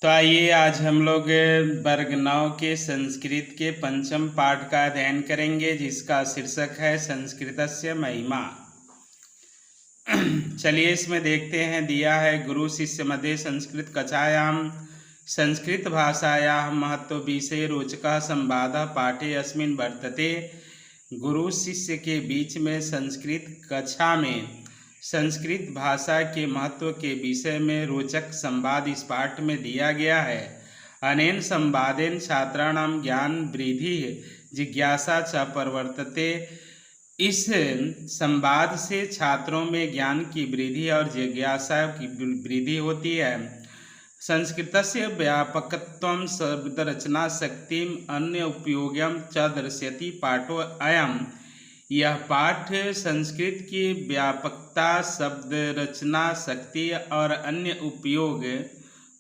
तो आइए आज हम लोग वर्ग 9 के संस्कृत के पंचम पाठ का अध्ययन करेंगे, जिसका शीर्षक है संस्कृतस्य महिमा। चलिए इसमें देखते हैं। दिया है गुरु शिष्य मध्ये संस्कृत कक्षायां संस्कृत भाषायाः महत्व विषये रोचकः संवादः पाठे अस्मिन् वर्तते। गुरु शिष्य के बीच में संस्कृत कक्षा में संस्कृत भाषा के महत्व के विषय में रोचक संवाद इस पाठ में दिया गया है। अनेन संवादेन छात्राणां ज्ञान वृद्धि जिज्ञासा च प्रवर्तते। इस संवाद से छात्रों में ज्ञान की वृद्धि और जिज्ञासा की वृद्धि होती है। संस्कृतस्य व्यापकत्वं शब्दरचना शक्तिम अन्य उपयोगम च दर्शयति पाठो अयम्। यह पाठ संस्कृत की व्यापकता, शब्द रचना शक्ति और अन्य उपयोग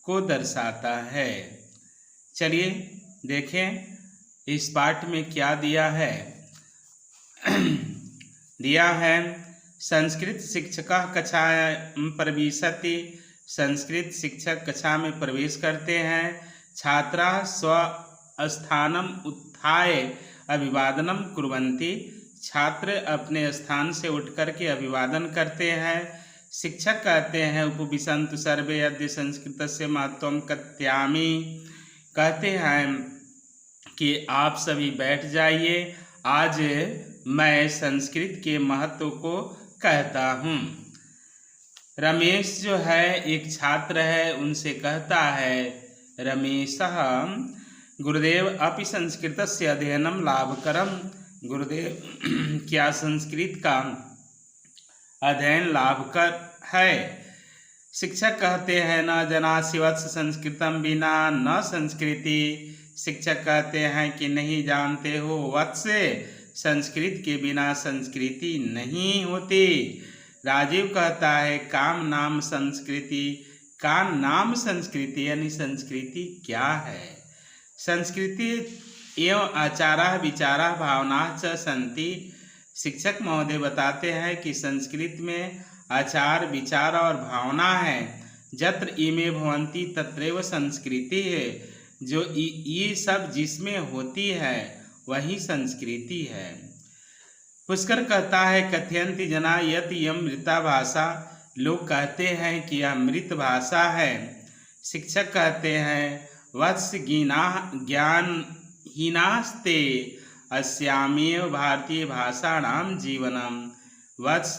को दर्शाता है। चलिए देखें इस पाठ में क्या दिया है। दिया है संस्कृत शिक्षकः कक्षायां प्रविशति। संस्कृत शिक्षक कक्षा में प्रवेश करते हैं। छात्राः स्वस्थानम उत्थाय अभिवादनम कुर्वन्ति। छात्र अपने स्थान से उठकर के अभिवादन करते हैं। शिक्षक कहते हैं उपविशन्तु सर्वे अद्य संस्कृतस्य महत्वं कथयामि। कहते हैं कि आप सभी बैठ जाइए, आज मैं संस्कृत के महत्व को कहता हूँ। रमेश जो है एक छात्र है, उनसे कहता है रमेशः गुरुदेव अपि संस्कृतस्य अध्ययनं लाभकरम्। गुरुदेव क्या संस्कृत का अध्ययन लाभकर है? शिक्षक कहते हैं न जनासि वत्स संस्कृतम बिना न संस्कृति। शिक्षक कहते हैं कि नहीं जानते हो वत्स, संस्कृत के बिना संस्कृति नहीं होती। राजीव कहता है काम नाम संस्कृति। का नाम संस्कृति यानी संस्कृति क्या है? संस्कृति एवं आचारः विचारः भावनाः च सन्ति। शिक्षक महोदय बताते हैं कि संस्कृत में आचार विचार और भावना है। जत्र इमे भवन्ति तत्रैव संस्कृति है। जो ये सब जिसमें होती है वही संस्कृति है। पुष्कर कहता है कथयन्ति जना यत् इयं मृता भाषा। लोग कहते हैं कि यह मृत भाषा है। शिक्षक कहते हैं वत्स ज्ञान हीनास्ते अस्यामेव भारतीय भाषाणां जीवनम। वत्स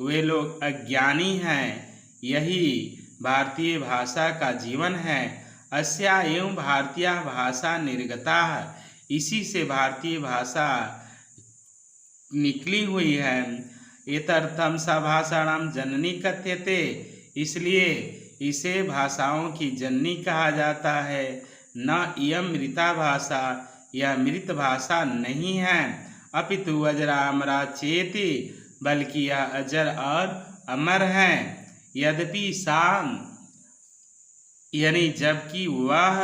वे लोग अज्ञानी हैं, यही भारतीय भाषा का जीवन है। अस्या एवं भारतीय भाषा निर्गता, इसी से भारतीय भाषा निकली हुई है। एतर्थम सा भाषाणां जननी कथ्यते, इसलिए इसे भाषाओं की जननी कहा जाता है। न इयं मृता भाषा, यह मृत भाषा नहीं है। अपितु अजरा अमरा चेति, बल्कि यह अजर और अमर है। यद्यपि सा यानी जबकि वह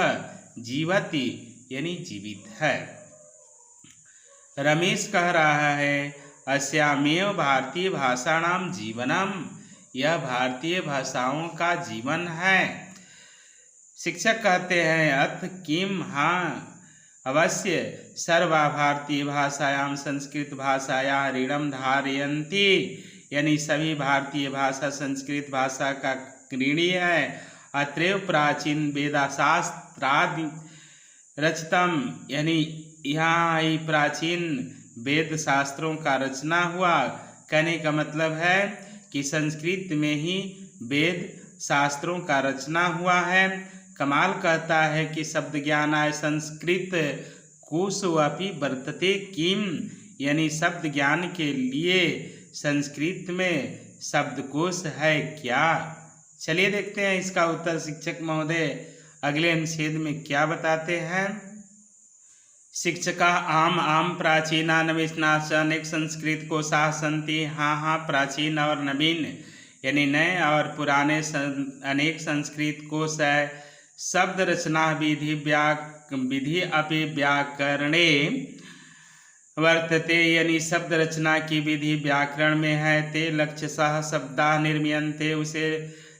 जीवति यानी जीवित है। रमेश कह रहा है अस्यामेव भारतीय भाषाणां जीवनम, यह भारतीय भाषाओं का जीवन है। शिक्षक कहते हैं अथ किम, हाँ अवश्य सर्वा भारतीय भाषायां संस्कृत भाषाया ऋणम धारयन्ति, यानी सभी भारतीय भाषा संस्कृत भाषा का ऋणी है। अत्रैव प्राचीन वेदशास्त्रादि रचितम, यानी यहाँ ही प्राचीन वेद शास्त्रों का रचना हुआ। कहने का मतलब है कि संस्कृत में ही वेद शास्त्रों का रचना हुआ है। कमाल कहता है कि शब्द ज्ञानाय संस्कृत कोशोऽपि वर्तते किम, यानी शब्द ज्ञान के लिए संस्कृत में शब्दकोश है क्या? चलिए देखते हैं इसका उत्तर शिक्षक महोदय अगले अनुच्छेद में क्या बताते हैं। शिक्षका आम आम प्राचीना नवीनाश्च अनेक संस्कृत कोशाः सन्ति। हाँ हाँ, प्राचीन और नवीन यानी नए और पुराने अनेक संस्कृत कोश है। शब्द रचना विधि अपि व्याकरणे वर्तते, यानी शब्द रचना की विधि व्याकरण में है। ते लक्ष्यशः शब्दाः निर्मीयन्ते, उसे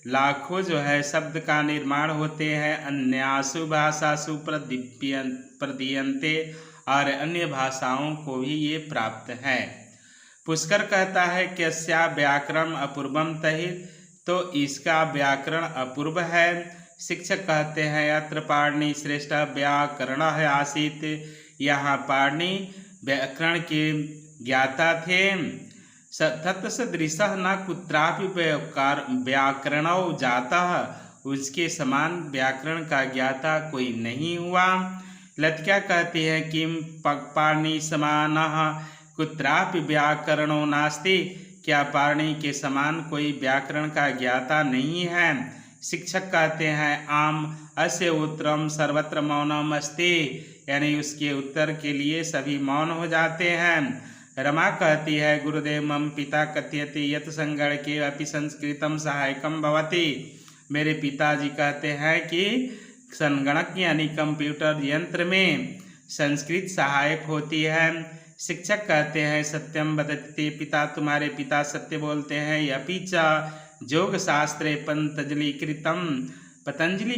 लाखों जो है शब्द का निर्माण होते हैं। अन्यासु भाषासु प्रदीयन्ते, और अन्य भाषाओं को भी ये प्राप्त है। पुष्कर कहता है कस्या व्याकरण अपूर्वम तहि, तो इसका व्याकरण अपूर्व है। शिक्षक कहते हैं अत्र पाणिनि श्रेष्ठ व्याकरण आसीत, यहाँ पाणिनि व्याकरण के ज्ञाता थे। तत्सदृश न कुत्रापि व्याकरणौ जातः, उसके समान व्याकरण का ज्ञाता कोई नहीं हुआ। लतिका कहती है किम पाणिनि समानः कुत्रापि व्याकरणो नास्ति, क्या पाणिनि के समान कोई व्याकरण का ज्ञाता नहीं है। शिक्षक कहते हैं आम अस्य उत्तरम सर्वत्र मौनम अस्ति, यानी उसके उत्तर के लिए सभी मौन हो जाते हैं। रमा कहती है गुरुदेव मम पिता कथयति यत संगणके अपि संस्कृतम सहायकम भवति, मेरे पिताजी कहते हैं कि संगणक यानी कंप्यूटर यंत्र में संस्कृत सहायक होती है। शिक्षक कहते हैं सत्यम वदति पिता, तुम्हारे पिता सत्य बोलते हैं। अपि च योग शास्त्रे पतंजलि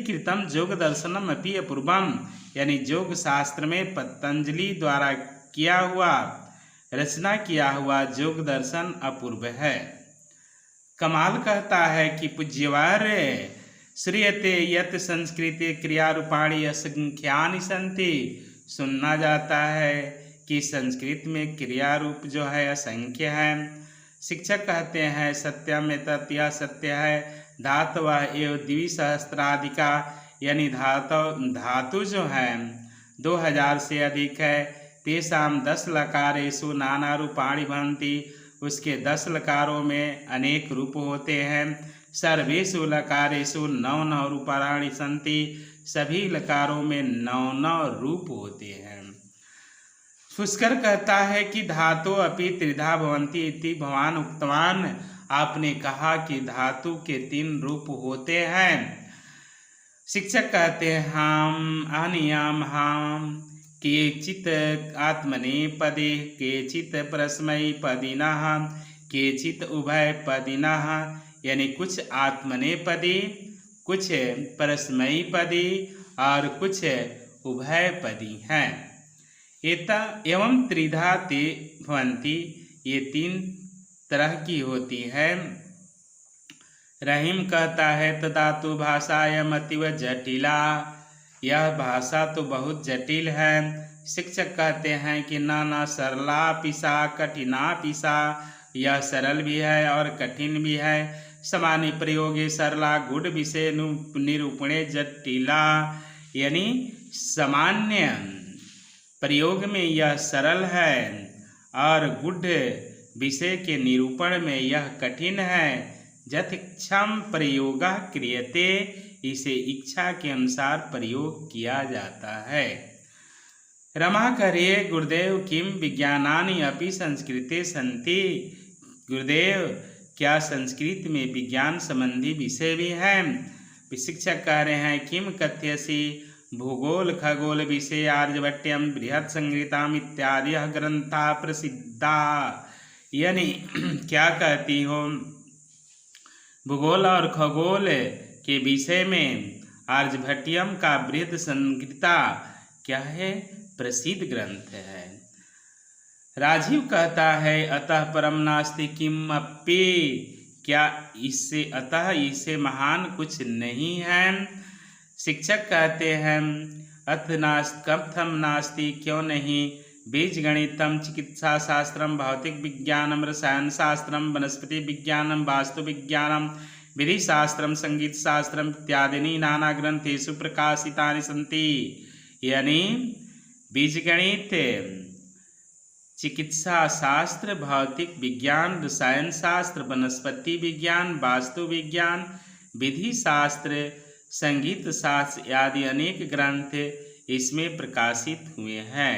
कृतम योग दर्शनम अपि अपूर्वम, यानी योग शास्त्र में पतंजलि द्वारा किया हुआ रचना किया हुआ योग दर्शन अपूर्व है। कमाल कहता है कि पूज्यवार्य श्रूयते यत संस्कृते क्रियारूपाणि असंख्यानि सन्ति, सुनना जाता है कि संस्कृत में क्रिया रूप जो है असंख्य है। शिक्षक कहते हैं सत्यम एतत्, यह सत्य है। धातव एवं द्विसहस्राधिका, यानी धातु जो है 2000 से अधिक है। तेषाम 10 लकारेषु नाना रूपाणि भवन्ति, उसके 10 लकारों में अनेक रूप होते हैं। सर्वेषु लकारेषु 9 रूपाणि सन्ति, सभी लकारों में 9 रूप होते हैं। पुष्कर कहता है कि धातु अपि त्रिधा भवन्ति इति भवान उक्तवान, आपने कहा कि धातु के 3 रूप होते हैं। शिक्षक कहते हैं हम अनियाम हम केचित् आत्मनेपदे, केचित् परस्मैपदिनः, केचित् उभयपदिनः, यानी कुछ आत्मनेपदी, कुछ परस्मैपदी और कुछ उभयपदी हैं। एवं त्रिधा ते भवन्ति, ये 3 तरह की होती है। रहीम कहता है तदा तो भाषायम् अतीव जटिला, यह भाषा तो बहुत जटिल है। शिक्षक कहते हैं कि नाना सरला पिसा कठिना पिसा, यह सरल भी है और कठिन भी है। सामान्य प्रयोगे सरला गुड विषय निरूपणे जटिला, यानी सामान्य प्रयोग में यह सरल है और गुड विषय के निरूपण में यह कठिन है। यथेच्छम प्रयोग क्रियते, इसे इच्छा के अनुसार प्रयोग किया जाता है। रमा करिए गुरुदेव किम विज्ञानानि अपि संस्कृते सन्ति, गुरुदेव क्या संस्कृत में विज्ञान संबंधी विषय भी हैं। शिक्षक कह रहे हैं किम कथ्यसि भूगोल खगोल विषय आर्यभट्टयम बृहत् संहिताम इत्यादि ग्रंथा प्रसिद्धा, यानी क्या कहती हो भूगोल और खगोल के विषय में आर्यभट्टयम का बृहत् संहिता क्या है, प्रसिद्ध ग्रंथ है। राजीव कहता है अतः परम नास्ति किम अपि, क्या इससे अतः इससे महान कुछ नहीं है। शिक्षक कहते हैं अथ कथम नास्ति, क्यों नहीं। बीज गणितम चिकित्सा शास्त्रम भौतिक विज्ञानम रसायन शास्त्रम वनस्पति विज्ञानम वास्तु विज्ञानम विधि शास्त्रम संगीत शास्त्रम इत्यादि नाना ग्रंथेषु प्रकाशितानि सन्ति, यानी बीजगणित चिकित्सा शास्त्र भौतिक विज्ञान रसायन शास्त्र वनस्पति विज्ञान वास्तु विज्ञान विधि शास्त्र संगीत शास्त्र आदि अनेक ग्रंथ इसमें प्रकाशित हुए हैं।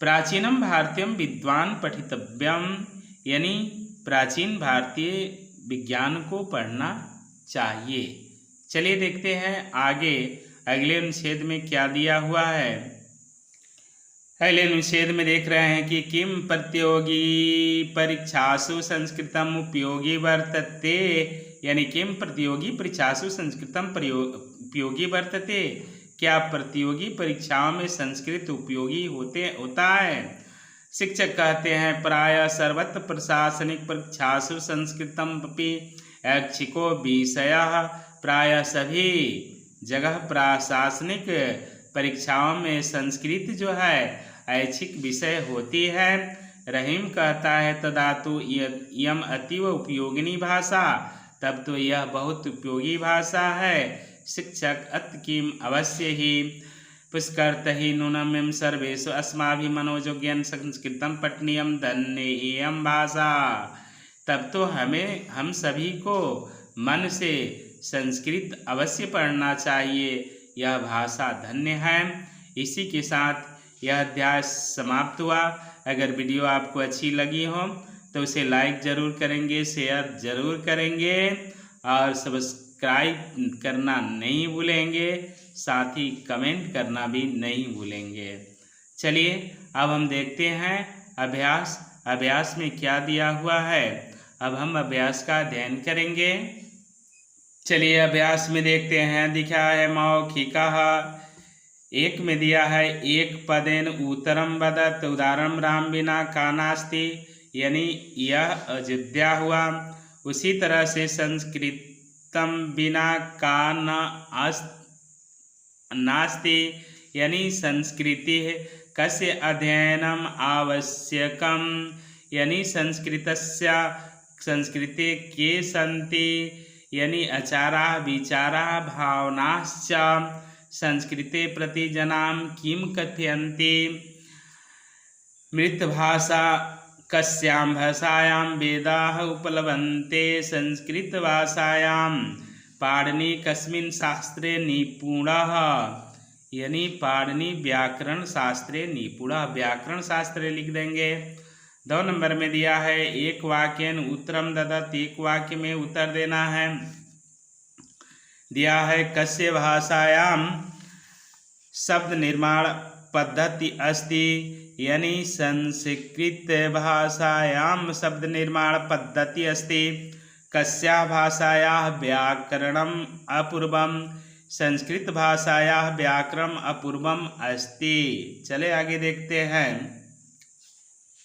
प्राचीनम भारतीयम विद्वान पठितव्यम, यानी प्राचीन भारतीय विज्ञान को पढ़ना चाहिए। चलिए देखते हैं आगे अगले अनुच्छेद में क्या दिया हुआ है। अगले अनुच्छेद में देख रहे हैं कि किम प्रतियोगी परीक्षासु संस्कृतम उपयोगी वर्तते, यानी किम प्रतियोगी परीक्षासु संस्कृतम उपयोगी वर्तते, क्या प्रतियोगी परीक्षाओं में संस्कृत उपयोगी होता है। शिक्षक कहते हैं प्राय सर्वत्र प्रशासनिक परीक्षासु संस्कृतम अपि ऐच्छिको विषयः, प्राय सभी जगह प्रशासनिक परीक्षाओं में संस्कृत जो है ऐच्छिक विषय होती है। रहीम कहता है तदा तो यम अतीव उपयोगिनी भाषा, तब तो यह बहुत उपयोगी भाषा है। शिक्षक अत किम अवश्य ही पुष्कर्त ही नूनम सर्वेषु अस्माभि मनोजोग्यन संस्कृतम पठनीयम धन्येयम भाषा, तब तो हम सभी को मन से संस्कृत अवश्य पढ़ना चाहिए, यह भाषा धन्य है। इसी के साथ यह अध्याय समाप्त हुआ। अगर वीडियो आपको अच्छी लगी हो तो उसे लाइक ज़रूर करेंगे, शेयर ज़रूर करेंगे और सब्सक्राइब करना नहीं भूलेंगे, साथ ही कमेंट करना भी नहीं भूलेंगे। चलिए अब हम देखते हैं अभ्यास में क्या दिया हुआ है। अब हम अभ्यास का अध्ययन करेंगे। चलिए अभ्यास में देखते हैं। दिखा है मौखिकः, एक में दिया है एक पदेन उत्तरम वदत, उदाहरण राम बिना का नास्ति, यानी यह अयोध्या हुआ। उसी तरह से संस्कृतम बिना का नास्ति, यानी संस्कृति कस्य अध्ययनम आवश्यकम, यानी संस्कृतस्य संस्कृते के सन्ति, यानी आचारा विचारा भावनाश्च संस्कृते प्रति जनाम किम कथयन्ति। मृतभाषा कस्यां भाषायां वेदाः उपलभन्ते, संस्कृत भाषायां पाणिनि कस्मिन् शास्त्रे निपुणः, यानी पाणिनि व्याकरण शास्त्रे निपुणः, व्याकरण शास्त्र लिख देंगे। 2 नंबर में दिया है एक वाक्यन उत्तरम ददत, एक वाक्य में उत्तर देना है। दिया है कस्य भाषायां शब्द निर्माण पद्धति अस्ति, यानी संस्कृत भाषायां शब्द निर्माण पद्धति अस्ति। कस्या भाषायाः व्याकरणम अपूर्वम, संस्कृत भाषायाः व्याकरणम अपूर्वम अस्ति। चले आगे देखते हैं।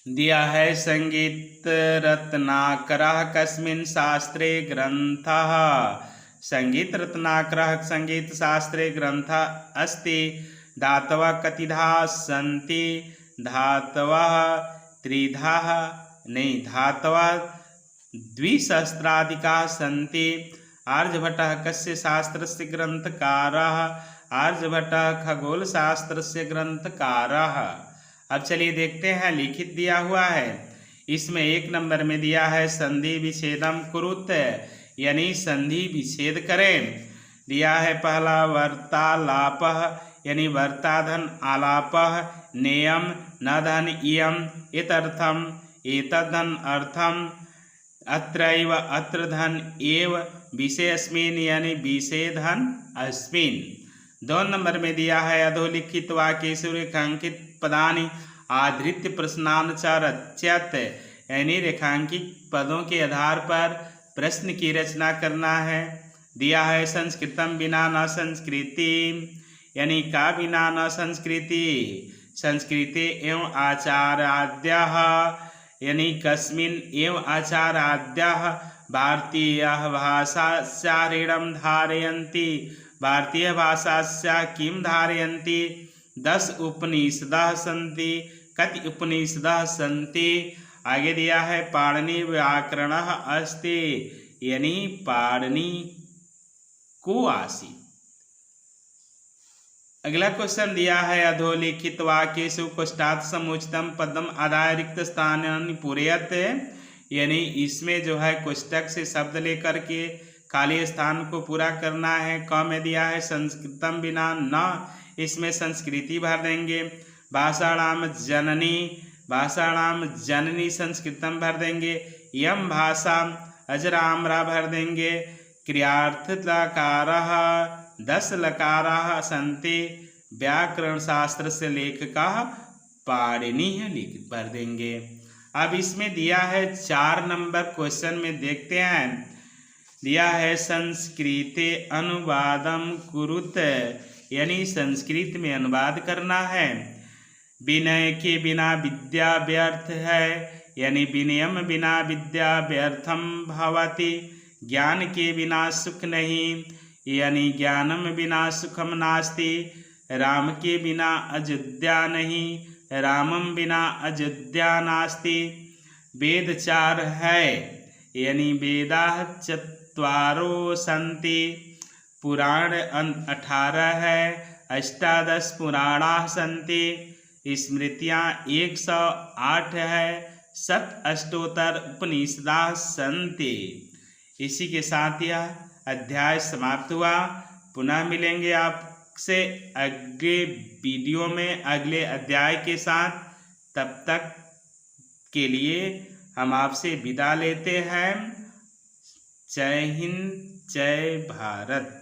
दिया है संगीत रत्नाकरः कस्मिन् शास्त्रे ग्रंथः, संगीत रत्नाकरः संगीत शास्त्रे ग्रंथः अस्ति। धातवः कतिधा सन्ति, धातवः त्रिधाः नहीं, धातवः द्विसहस्राधिकाः सन्ति। आर्यभट्टः कस्य शास्त्रस्य ग्रंथकारः, आर्यभट्टः खगोल शास्त्रस्य ग्रंथकारः। अब चलिए देखते हैं लिखित दिया हुआ है। इसमें 1 नंबर में दिया है संधि विच्छेदम कुरुत, यानी संधि विच्छेद करें। दिया है पहला वर्तालापः, यानी वर्ताधन आलापः, नेयम न धन इयम इतर्थम एतद्धन अर्थम, अत्रैव अत्र धन एव विषयस्मिन्, यानी विषेधन अस्मिन्। 2 नंबर में दिया है अधोलिखित वाक्येषु रेखांकित पदानि आधृत्य प्रश्नान् च रच्यत, यानी रेखांकित पदों के आधार पर प्रश्न की रचना करना है। दिया है संस्कृतम बिना न संस्कृति, यानी का बिना न संस्कृति, संस्कृते एवं आचाराद्यः, यानी कस्मिन् एवं आचाराद्यः भारतीयः भाषास्यारिणं धारयन्ति, भारतीय भाषास्या किं धारयन्ति। 10 उपनिषदः सन्ति, कति उपनिषदः सन्ति। आगे दिया है पाणिनि व्याकरणः अस्ति, यानी पाणिनि को आसीत्। अगला क्वेश्चन दिया है अधोलिखित वाक्येषु कोष्ठात् समुचितं पदम आदाय रिक्त स्थानानि पूरयत, यानी इसमें जो है कोष्ठक से शब्द लेकर के खाली स्थान को पूरा करना है। क में दिया है संस्कृतम बिना न, इसमें संस्कृति भर देंगे। भाषाणाम जननी, भाषाणाम जननी संस्कृतम भर देंगे। यम भाषा अजरामरा भर देंगे। क्रियार्थ लकारः 10 लकाराः सन्ति। व्याकरण शास्त्र से लेखकः पाणिनिः लिख भर देंगे। अब इसमें दिया है 4 नंबर क्वेश्चन में देखते हैं। दिया है संस्कृते अनुवादम कुरुत, यानी संस्कृत में अनुवाद करना है। विनय के बिना विद्या व्यर्थ है, यानी विनयम बिना विद्या व्यर्थम भवति। ज्ञान के बिना सुख नहीं, यानी ज्ञानम बिना सुखम नास्ति। राम के बिना अयोध्या नहीं, रामम बिना अयोध्या नास्ति। वेद चार है, यानी वेदाः चत्वारो सन्ति। पुराण 18 है, अष्टादश पुराणाः सन्ति। स्मृतियाँ 108 है, शत अष्टोत्तर उपनिषदाः सन्ति। इसी के साथ यह अध्याय समाप्त हुआ। पुनः मिलेंगे आपसे अगले वीडियो में अगले अध्याय के साथ। तब तक के लिए हम आपसे विदा लेते हैं। जय हिंद, जय भारत।